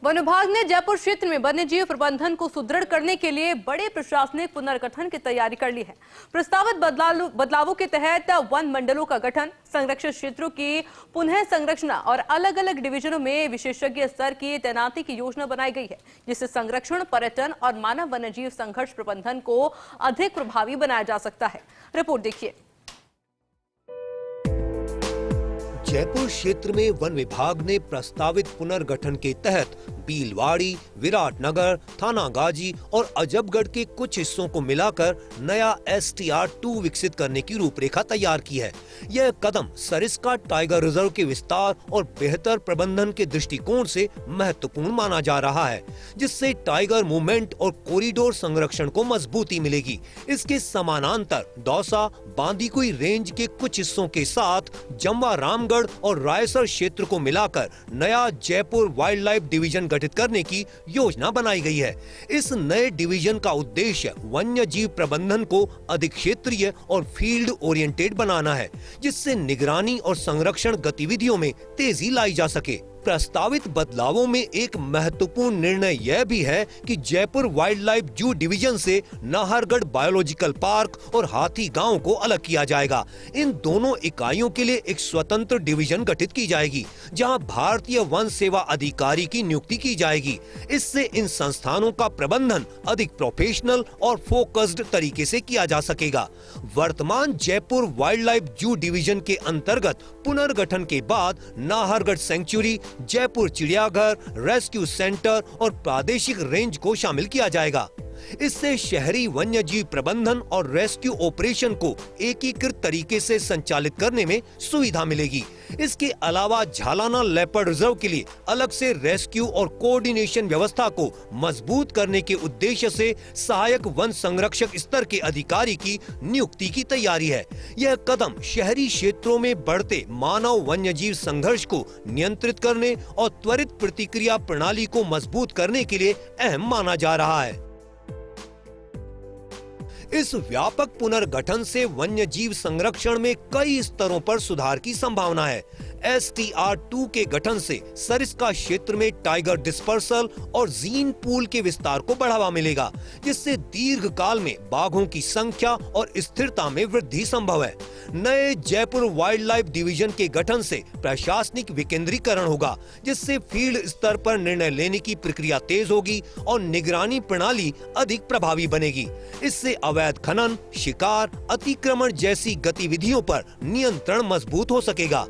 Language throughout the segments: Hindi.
वन विभाग ने जयपुर क्षेत्र में वन्यजीव प्रबंधन को सुदृढ़ करने के लिए बड़े प्रशासनिक पुनर्गठन की तैयारी कर ली है। प्रस्तावित बदलावों के तहत वन मंडलों का गठन, संरक्षित क्षेत्रों की पुनः संरचना और अलग अलग डिवीजनों में विशेषज्ञ स्तर की तैनाती की योजना बनाई गई है, जिससे संरक्षण, पर्यटन और मानव वन्यजीव संघर्ष प्रबंधन को अधिक प्रभावी बनाया जा सकता है। रिपोर्ट देखिए। जयपुर क्षेत्र में वन विभाग ने प्रस्तावित पुनर्गठन के तहत बीलवाड़ी, विराटनगर, थानागाजी और अजबगढ़ के कुछ हिस्सों को मिलाकर नया STR-2 विकसित करने की रूपरेखा तैयार की है। यह कदम सरिस्का टाइगर रिजर्व के विस्तार और बेहतर प्रबंधन के दृष्टिकोण से महत्वपूर्ण माना जा रहा है, जिससे टाइगर मूवमेंट और कॉरिडोर संरक्षण को मजबूती मिलेगी। इसके समानांतर दौसा, बांदीकुई रेंज के कुछ हिस्सों के साथ जम्वा रामगढ़ और रायसर क्षेत्र को मिलाकर नया जयपुर वाइल्ड लाइफ डिवीजन गठित करने की योजना बनाई गई है। इस नए डिवीजन का उद्देश्य वन्य जीव प्रबंधन को अधिक क्षेत्रीय और फील्ड ओरिएंटेड बनाना है, जिससे निगरानी और संरक्षण गतिविधियों में तेजी लाई जा सके। प्रस्तावित बदलावों में एक महत्वपूर्ण निर्णय यह भी है कि जयपुर वाइल्ड लाइफ जू डिवीजन से नाहरगढ़ बायोलॉजिकल पार्क और हाथी गांव को अलग किया जाएगा। इन दोनों इकाइयों के लिए एक स्वतंत्र डिवीजन गठित की जाएगी, जहां भारतीय वन सेवा अधिकारी की नियुक्ति की जाएगी। इससे इन संस्थानों का प्रबंधन अधिक प्रोफेशनल और फोकस्ड तरीके से किया जा सकेगा। वर्तमान जयपुर वाइल्ड लाइफ जू डिवीजन के अंतर्गत पुनर्गठन के बाद नाहरगढ़ सेंचुरी, जयपुर चिड़ियाघर, रेस्क्यू सेंटर और प्रादेशिक रेंज को शामिल किया जाएगा। इससे शहरी वन्यजीव प्रबंधन और रेस्क्यू ऑपरेशन को एकीकृत तरीके से संचालित करने में सुविधा मिलेगी। इसके अलावा झालाना लेपर्ड रिजर्व के लिए अलग से रेस्क्यू और कोऑर्डिनेशन व्यवस्था को मजबूत करने के उद्देश्य से सहायक वन संरक्षक स्तर के अधिकारी की नियुक्ति की तैयारी है। यह कदम शहरी क्षेत्रों में बढ़ते मानव वन्यजीव संघर्ष को नियंत्रित करने और त्वरित प्रतिक्रिया प्रणाली को मजबूत करने के लिए अहम माना जा रहा है। इस व्यापक पुनर्गठन से वन्यजीव संरक्षण में कई स्तरों पर सुधार की संभावना है। STR-2 के गठन से सरिस्का क्षेत्र में टाइगर डिस्पर्सल और जीन पूल के विस्तार को बढ़ावा मिलेगा, जिससे दीर्घकाल में बाघों की संख्या और स्थिरता में वृद्धि संभव है। नए जयपुर वाइल्ड लाइफ डिवीजन के गठन से प्रशासनिक विकेंद्रीकरण होगा, जिससे फील्ड स्तर पर निर्णय लेने की प्रक्रिया तेज होगी और निगरानी प्रणाली अधिक प्रभावी बनेगी। इससे अवैध खनन, शिकार, अतिक्रमण जैसी गतिविधियों पर नियंत्रण मजबूत हो सकेगा।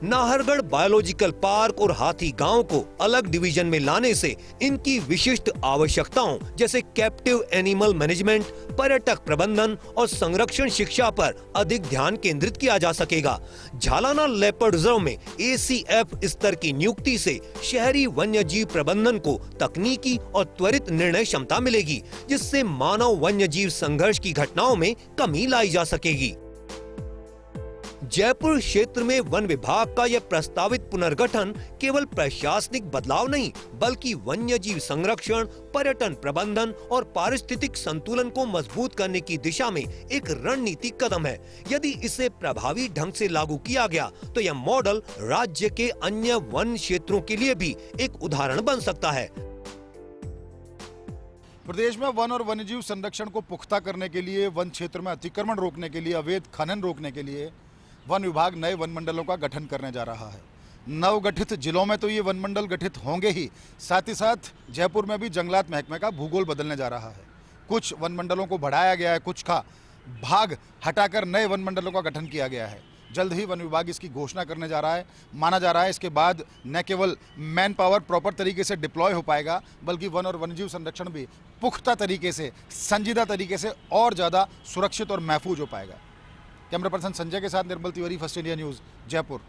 नाहरगढ़ बायोलॉजिकल पार्क और हाथी गांव को अलग डिवीजन में लाने से इनकी विशिष्ट आवश्यकताओं जैसे कैप्टिव एनिमल मैनेजमेंट, पर्यटक प्रबंधन और संरक्षण शिक्षा पर अधिक ध्यान केंद्रित किया जा सकेगा। झालाना लेपर्ड रिजर्व में ACF स्तर की नियुक्ति से शहरी वन्यजीव प्रबंधन को तकनीकी और त्वरित निर्णय क्षमता मिलेगी, जिससे मानव वन्यजीव संघर्ष की घटनाओं में कमी लाई जा सकेगी। जयपुर क्षेत्र में वन विभाग का यह प्रस्तावित पुनर्गठन केवल प्रशासनिक बदलाव नहीं, बल्कि वन्यजीव संरक्षण, पर्यटन प्रबंधन और पारिस्थितिक संतुलन को मजबूत करने की दिशा में एक रणनीतिक कदम है। यदि इसे प्रभावी ढंग से लागू किया गया तो यह मॉडल राज्य के अन्य वन क्षेत्रों के लिए भी एक उदाहरण बन सकता है। प्रदेश में वन और वन्यजीव संरक्षण को पुख्ता करने के लिए, वन क्षेत्र में अतिक्रमण रोकने के लिए, अवैध खनन रोकने के लिए वन विभाग नए वन मंडलों का गठन करने जा रहा है। नवगठित जिलों में तो ये वन मंडल गठित होंगे ही, साथ ही साथ जयपुर में भी जंगलात महकमे का भूगोल बदलने जा रहा है। कुछ वन मंडलों को बढ़ाया गया है, कुछ का भाग हटाकर नए वन मंडलों का गठन किया गया है। जल्द ही वन विभाग इसकी घोषणा करने जा रहा है। माना जा रहा है इसके बाद न केवल मैन पावर प्रॉपर तरीके से डिप्लॉय हो पाएगा, बल्कि वन और वन्यजीव संरक्षण भी पुख्ता तरीके से, संजीदा तरीके से और ज़्यादा सुरक्षित और महफूज हो पाएगा। कैमरा पर्सन संजय के साथ Nirmal Tiwari, First India News, Jaipur.